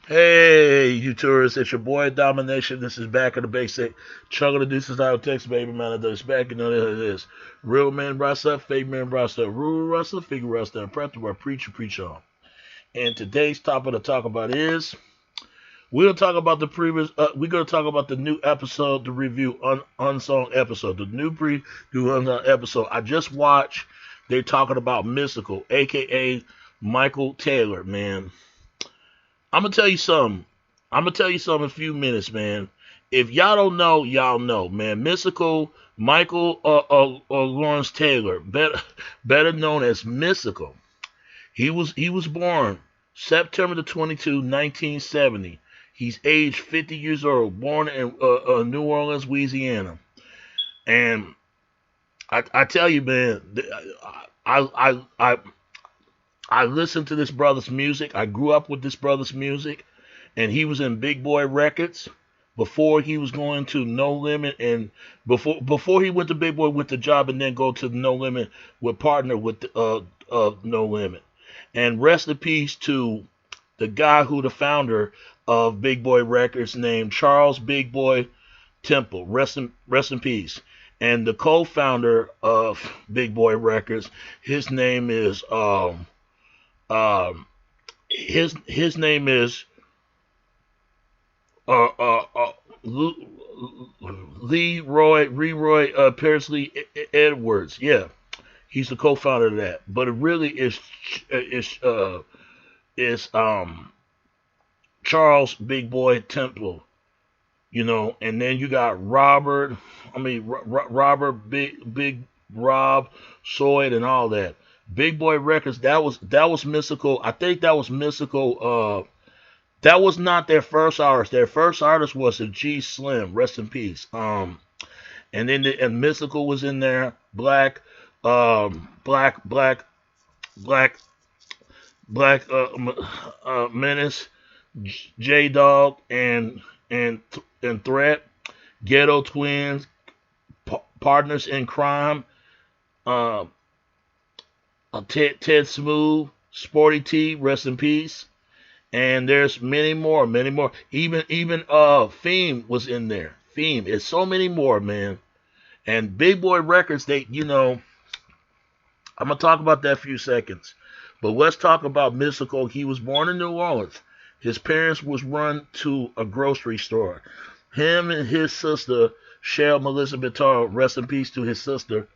Hey, you tourists, it's your boy Domination. This is back in the basic. Chugga the deuces out of text, baby man. It's back, you know what it is. Real men rasta, fake men rasta, rule rasta, figure rasta, and prep to our preacher preach on. And today's topic to talk about is we're gonna talk about the previous. We're gonna talk about the new episode, the review unsung episode, the new preview unsung episode. I just watched. They're talking about Mystical, aka Michael Taylor, man. I'm gonna tell you something. I'm gonna tell you something in a few minutes, man. If y'all don't know, y'all know, man. Mystical Michael Lawrence Taylor, better known as Mystical. He was born September the 22, 1970. He's aged 50 years old, born in New Orleans, Louisiana. And I tell you, man, I listened to this brother's music. I grew up with this brother's music, and he was in Big Boy Records before he was going to No Limit, and before he went to Big Boy with the job, and then go to No Limit with partner with No Limit. And rest in peace to the guy who the founder of Big Boy Records named Charles Big Boy Temple. Rest in peace. And the co-founder of Big Boy Records, his name is um, his name is uh, uh, uh, Leroy Persley Edwards. Yeah, he's the co-founder of that. But it really is Charles Big Boy Temple. And then you got Robert Big Rob Soyd and all that. Big Boy Records, that was mystical. I think that was mystical. That was not their first artist. Their first artist was a G Slim, rest in peace. And then and mystical was in there. Black, Black Menace, J Dog, and Threat, Ghetto Twins, Partners in Crime, uh, Ted Smooth, Sporty T, rest in peace. And there's many more, many more. Even Fame was in there. Fame. It's so many more, man. And Big Boy Records, I'm gonna talk about that in a few seconds. But let's talk about Mystical. He was born in New Orleans. His parents was run to a grocery store. Him and his sister, Shell Melissa Bittar, rest in peace to his sister.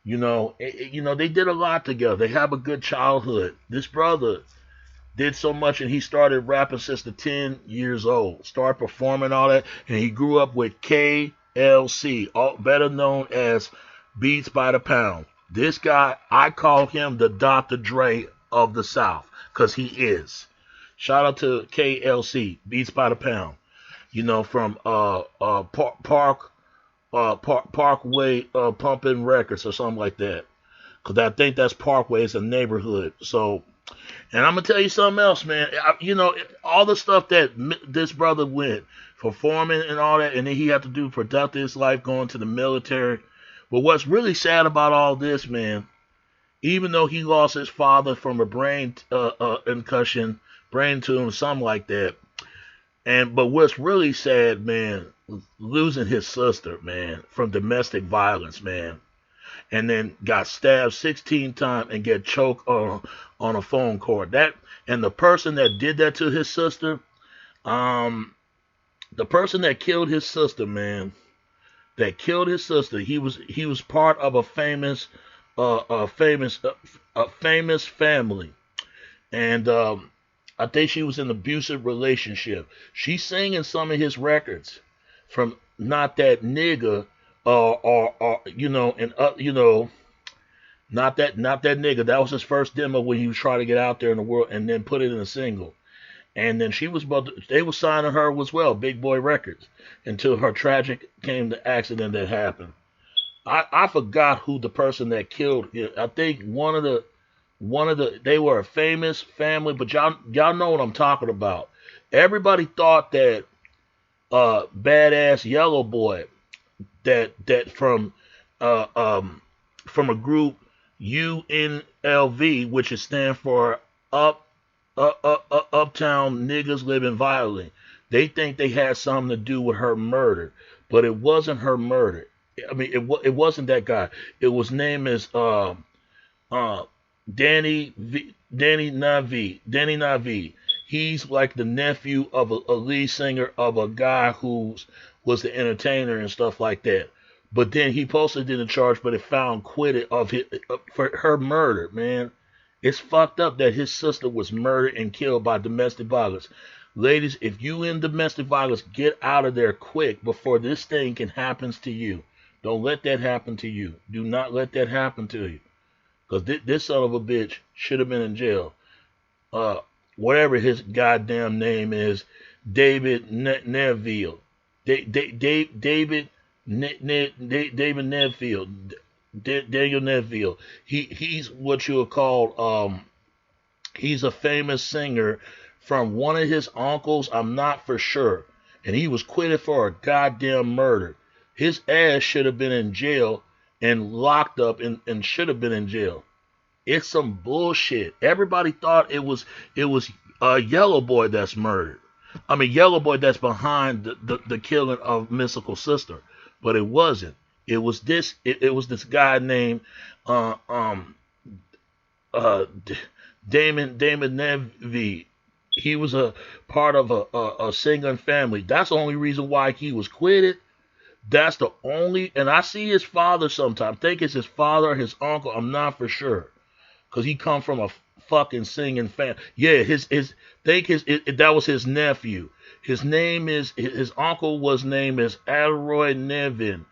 They did a lot together. They have a good childhood. This brother did so much, and he started rapping since the 10 years old. Started performing all that, and he grew up with KLC, better known as Beats by the Pound. This guy, I call him the Dr. Dre of the South, because he is. Shout out to KLC, Beats by the Pound. From Parkway Pumping Records or something like that. Because I think that's Parkway is a neighborhood. So, and I'm gonna tell you something else, man. All the stuff that this brother went performing and all that, and then he had to do productive his life, going to the military. But what's really sad about all this, man, even though he lost his father from a brain concussion, brain tumor, something like that. But what's really sad, man, losing his sister, man, from domestic violence, man, and then got stabbed 16 times and get choked on a phone cord. And the person that did that to his sister, um, the person that killed his sister, man, he was part of a famous family, and I think she was in an abusive relationship. She sang in some of his records from Not That Nigga, Not That Nigga. That was his first demo when he was trying to get out there in the world, and then put it in a single. And then they were signing her as well, Big Boy Records, until her tragic the accident that happened. I forgot who the person that killed. I think they were a famous family, but y'all know what I'm talking about. Everybody thought that badass Yellow Boy, that from a group UNLV, which is stand for Up uptown niggas living violently. They think they had something to do with her murder, but it wasn't her murder. I mean, it wasn't that guy. It was name is uh Danny Navi. He's like the nephew of a lead singer of a guy who was the entertainer and stuff like that. But then he posted in the charge, but it found acquitted of his, for her murder. Man, it's fucked up that his sister was murdered and killed by domestic violence. Ladies, if you in domestic violence, get out of there quick before this thing can happen to you. Don't let that happen to you. Do not let that happen to you. Because this son of a bitch should have been in jail. Whatever his goddamn name is, David Neville. David Neville. Daniel Neville. He's what you would call he's a famous singer from one of his uncles. I'm not for sure, and he was acquitted for a goddamn murder. His ass should have been in jail and locked up and should have been in jail. It's some bullshit. Everybody thought it was Yellow Boy that's murdered. I mean Yellow Boy that's behind the killing of Mystikal's sister, but it wasn't. It was this guy named uh, um uh Damon Nevy. He was a part of a singing family. That's the only reason why he was quitted. That's the only, and I see his father sometimes. Think it's his father or his uncle. I'm not for sure, cause he come from a fucking singing family. Yeah, that was his nephew. His uncle was named as Alroy Nevin,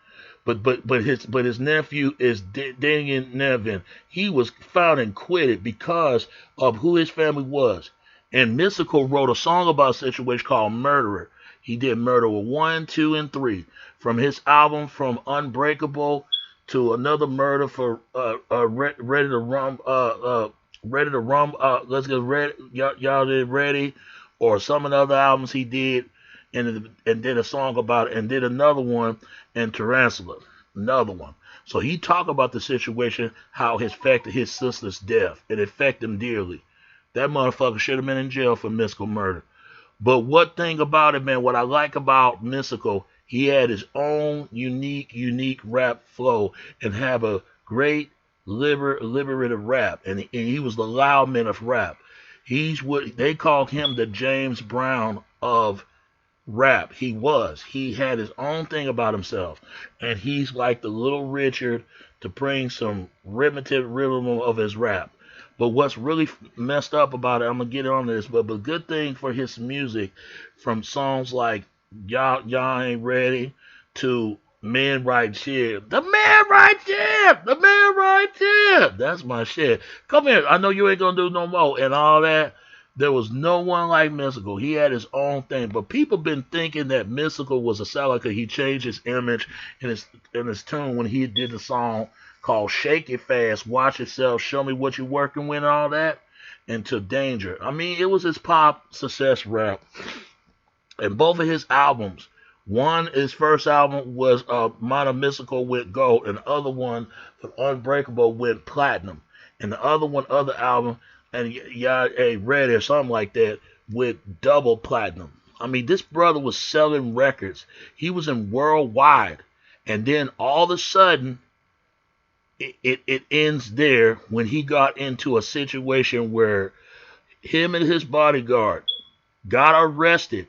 but his nephew is Daniel Nevin. He was found and acquitted because of who his family was. And Mystical wrote a song about a situation called Murderer. He did Murderer 1, 2, and 3. From his album From Unbreakable to another murder for Ready to Rum, Let's Get Ready, y'all did Ready, or some of the other albums he did, and did a song about it, and did another one in Tarantula, another one. So he talked about the situation, how it affected his sister's death. It affected him dearly. That motherfucker should have been in jail for Mystical murder. But what thing about it, man, what I like about Mystical, he had his own unique rap flow and have a great liberative rap. And he was the loud man of rap. He's what they called him, the James Brown of rap. He had his own thing about himself. And he's like the little Richard to bring some rhythm of his rap. But what's really messed up about it, I'm gonna get on this, but the good thing for his music, from songs like Y'all Ain't Ready to Man Right Here. The Man Right Here! The Man Right Here! That's my shit. Come here, I know you ain't gonna do no more and all that. There was no one like Mystical. He had his own thing. But people been thinking that Mystical was a seller because he changed his image and his tune when he did the song called Shake It Fast, Watch Yourself, Show Me What You're Working With, and all that, into Danger. I mean, it was his pop success rap. And both of his albums, his first album was Modern Mystical went gold, and the other one, Unbreakable, went platinum. And the other album, and Red or something like that, went double platinum. I mean, this brother was selling records. He was in worldwide. And then all of a sudden, it ends there when he got into a situation where him and his bodyguard got arrested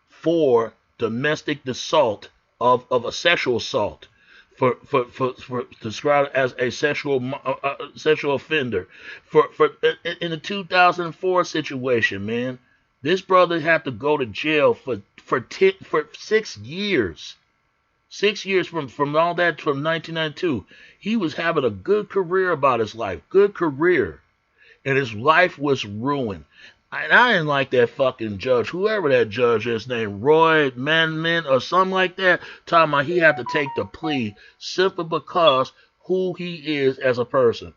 for domestic assault of a sexual assault, for described as a sexual offender, for in the 2004 situation, man. This brother had to go to jail for 6 years. 6 years from all that, from 1992. He was having a good career about his life. Good career. And his life was ruined. And I didn't like that fucking judge. Whoever that judge is named Roy Manman or something like that. Talking about he had to take the plea simply because who he is as a person.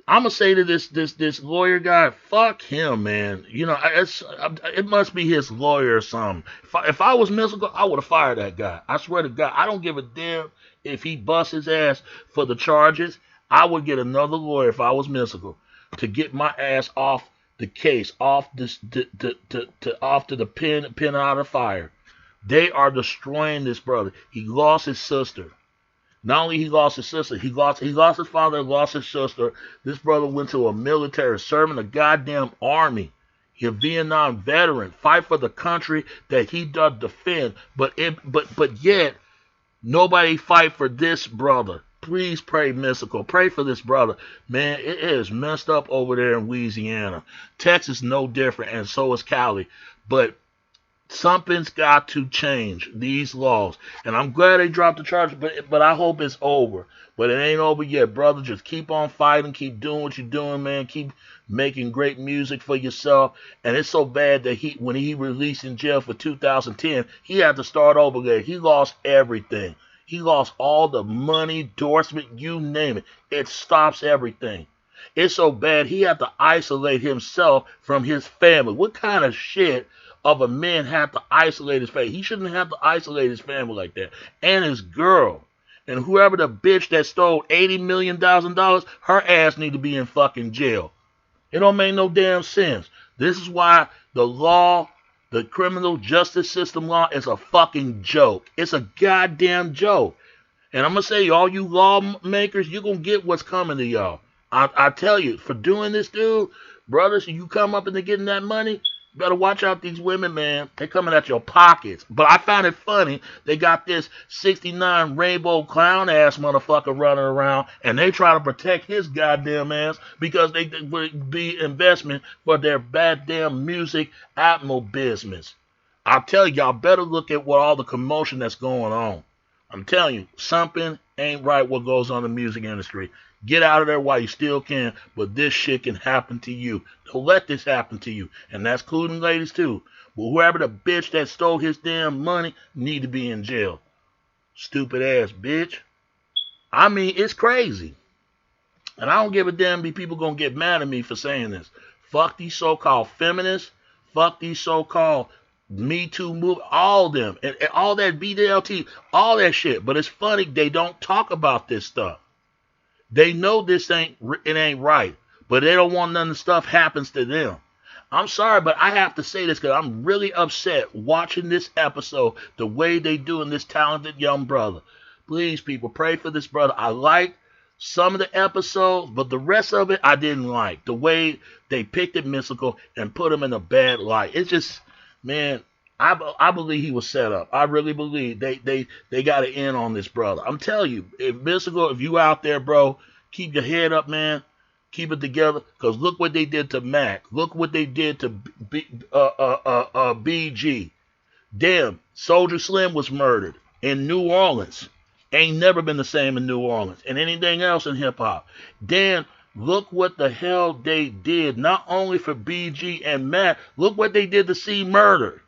I'm gonna say to this lawyer guy, fuck him, man. You know, it must be his lawyer or something. If I was Mystical, I would have fired that guy. I swear to God, I don't give a damn if he busts his ass for the charges. I would get another lawyer if I was Mystical to get my ass off the case off this off to the pin out of fire. They are destroying this brother. He lost his sister. Not only he lost his sister, he lost his father, lost his sister. This brother went to a military, serving the goddamn army. He a Vietnam veteran, fight for the country that he does defend. But yet nobody fight for this brother. Please pray, Mystikal. Pray for this brother. Man, it is messed up over there in Louisiana. Texas no different, and so is Cali. But something's got to change these laws. And I'm glad they dropped the charge, but I hope it's over. But it ain't over yet, brother. Just keep on fighting. Keep doing what you're doing, man. Keep making great music for yourself. And it's so bad that when he released in jail for 2010, he had to start over again. He lost everything. He lost all the money, endorsement, you name it. It stops everything. It's so bad he had to isolate himself from his family. What kind of shit of a man had to isolate his family? He shouldn't have to isolate his family like that. And his girl. And whoever the bitch that stole $80 million, her ass need to be in fucking jail. It don't make no damn sense. This is why the law, the criminal justice system law, is a fucking joke. It's a goddamn joke. And I'm going to say, all you lawmakers, you're going to get what's coming to y'all. I tell you, for doing this, dude, brothers, you come up into getting that money, you better watch out these women, man. They're coming at your pockets. But I found it funny. They got this 69 rainbow clown ass motherfucker running around, and they try to protect his goddamn ass because they would be investment for their bad damn music Atmo business. I tell you, y'all better look at what all the commotion that's going on. I'm telling you, something ain't right what goes on in the music industry. Get out of there while you still can, but this shit can happen to you. Don't let this happen to you. And that's including ladies too. But whoever the bitch that stole his damn money need to be in jail. Stupid ass bitch. I mean, it's crazy. And I don't give a damn if people gonna get mad at me for saying this. Fuck these so-called feminists. Fuck these so-called Me Too movement. All them. And all that BDLT. All that shit. But it's funny, they don't talk about this stuff. They know it ain't right, but they don't want none of the stuff happens to them. I'm sorry, but I have to say this because I'm really upset watching this episode, the way they doing this talented young brother. Please, people, pray for this brother. I liked some of the episodes, but the rest of it I didn't like. The way they picked at Mystikal and put him in a bad light. It's just, man, I believe he was set up. I really believe they got an end on this brother. I'm telling you, if Mystikal, if you out there, bro, keep your head up, man. Keep it together. Because look what they did to Mac. Look what they did to BG. Damn, Soldier Slim was murdered in New Orleans. Ain't never been the same in New Orleans. And anything else in hip-hop. Damn, look what the hell they did. Not only for BG and Mac. Look what they did to C Murder.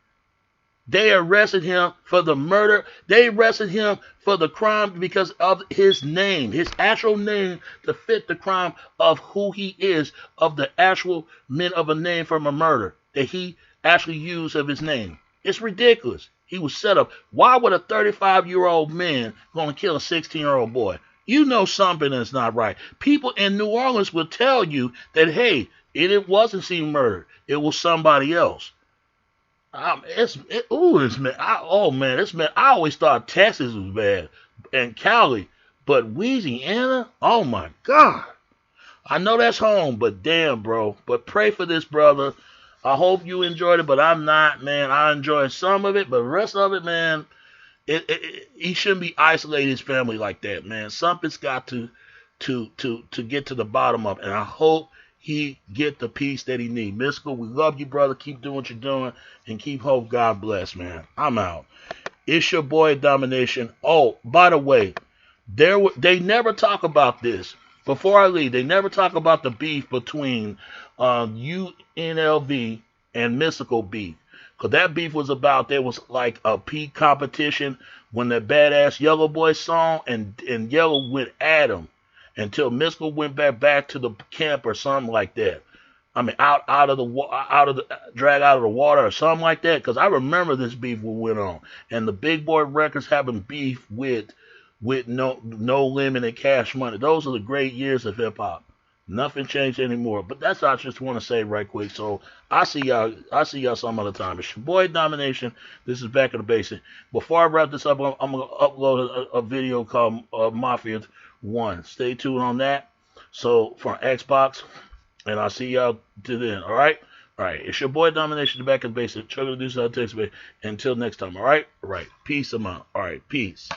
They arrested him for the murder. They arrested him for the crime because of his name, his actual name to fit the crime of who he is, of the actual men of a name from a murder that he actually used of his name. It's ridiculous. He was set up. Why would a 35-year-old man going to kill a 16-year-old boy? You know something that's not right. People in New Orleans will tell you that, hey, it wasn't C Murder. It was somebody else. I always thought Texas was bad and Cali, but Louisiana, oh my God. I know that's home, but damn, bro. But pray for this brother. I hope you enjoyed it, but I'm not, man. I enjoyed some of it, but the rest of it, man, he shouldn't be isolating his family like that, man. Something's got to get to the bottom of it, and I hope he get the peace that he need. Mystikal, we love you, brother. Keep doing what you're doing, and keep hope. God bless, man. I'm out. It's your boy, Domination. Oh, by the way, they never talk about this. Before I leave, they never talk about the beef between UNLV and Mystikal beef. Because that beef was about, there was like a peak competition when the Badass Yellow Boy song, and Yellow went at him. Until Mystikal went back to the camp or something like that. I mean, drag out of the water or something like that. Because I remember this beef went on, and the Big Boy Records having beef with No Limit and Cash Money. Those are the great years of hip hop. Nothing changed anymore. But that's what I just want to say right quick. So I see y'all. I see y'all some other time. It's your boy Domination. This is Back in the Basic. Before I wrap this up, I'm gonna upload a video called Mafia 1. Stay tuned on that. So from Xbox, and I'll see y'all to then. All right. All right. It's your boy Domination. The Back in the Basic. Chugging the Deuce out text, baby. Until next time. All right. All right. Peace. I'm out. All right. Peace.